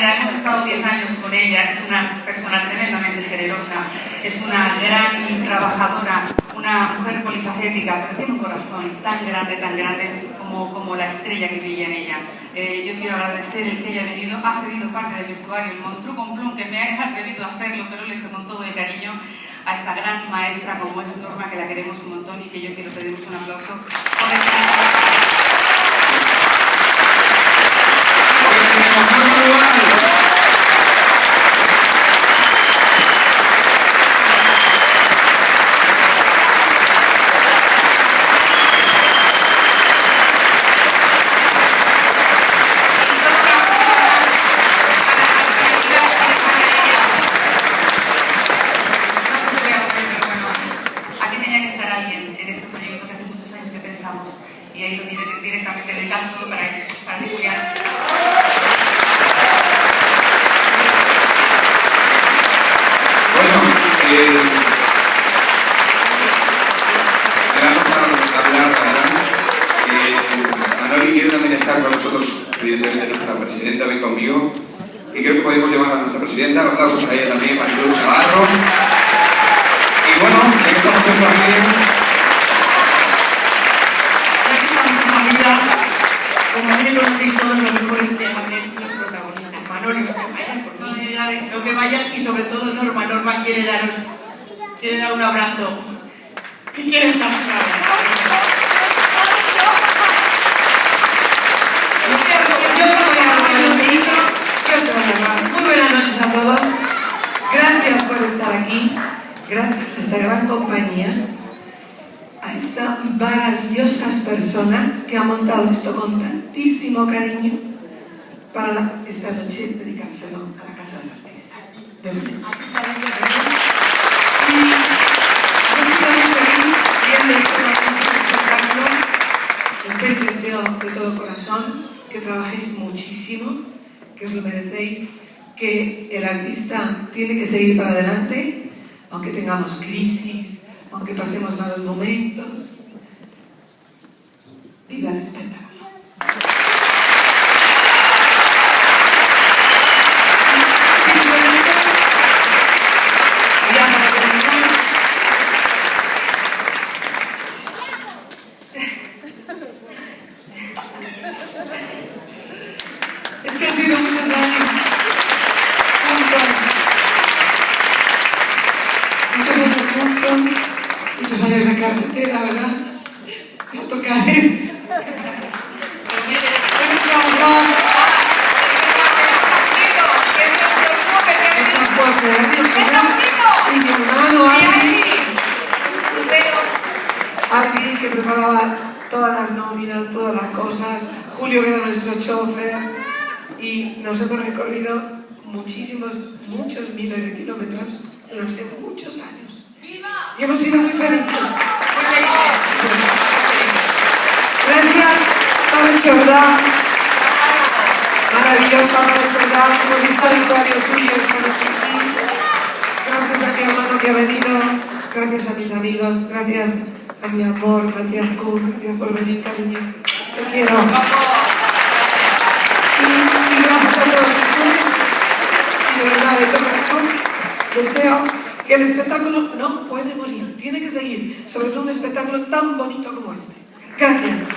compañera, hemos estado 10 años con ella, es una persona tremendamente generosa, es una gran trabajadora, una mujer polifacética, pero tiene un corazón tan grande como la estrella que brilla en ella. Yo quiero agradecer el que haya venido, ha cedido parte del vestuario, el Montru con Plum, que me ha atrevido a hacerlo, pero lo he hecho con todo el cariño, a esta gran maestra como es Norma, que la queremos un montón y que yo quiero pedirles un aplauso por esta... Y ha ido directamente dedicado todo para ti, Julián. Bueno, vamos a hablar ahora. Manoli quiere también estar con nosotros, evidentemente nuestra presidenta, ven conmigo. Y creo que podemos llamar a nuestra presidenta. Un aplauso para ella también, para Cruz Navarro. Y bueno, ya que estamos en familia. Como a mí me conocéis todos, lo mejor es que también los protagonistas. Manoli, no que vayan por mí. No que vayan, y sobre todo Norma. Norma quiere dar un abrazo. ¿Qué quieres dar un abrazo? Yo no voy a dar un grito, yo se voy a llamar. Muy buenas noches a todos. Gracias por estar aquí. Gracias a esta gran compañía. A estas maravillosas personas que han montado esto con tantísimo cariño para esta noche dedicárselo a la Casa del Artista de Valencia. Y he sido muy feliz viendo este magnífico espectáculo. Espero y deseo de todo corazón que trabajéis muchísimo, que os lo merecéis, que el artista tiene que seguir para adelante, aunque tengamos crisis, aunque pasemos malos momentos. ¡Viva el espectáculo! Simplemente, ya para terminar, es que han sido muchos años juntos, muchos años de carretera, ¿verdad? De autocares. Hemos trabajado y mi hermano Arby, que preparaba todas las nóminas, todas las cosas, Julio, que era nuestro chofer, y nos hemos recorrido muchos miles de kilómetros durante muchos años. Y hemos sido muy felices. Gracias, Pablo Chordá. Maravillosa, Pablo Chordá. Hemos visto el vestuario tuyo esta noche aquí. Gracias a mi hermano que ha venido. Gracias a mis amigos. Gracias a mi amor, Matías Kuhn. Gracias por venir, cariño. Te quiero. Y gracias a todos ustedes. Y de verdad, de todo corazón, deseo que el espectáculo no puede morir, tiene que seguir, sobre todo un espectáculo tan bonito como este. Gracias.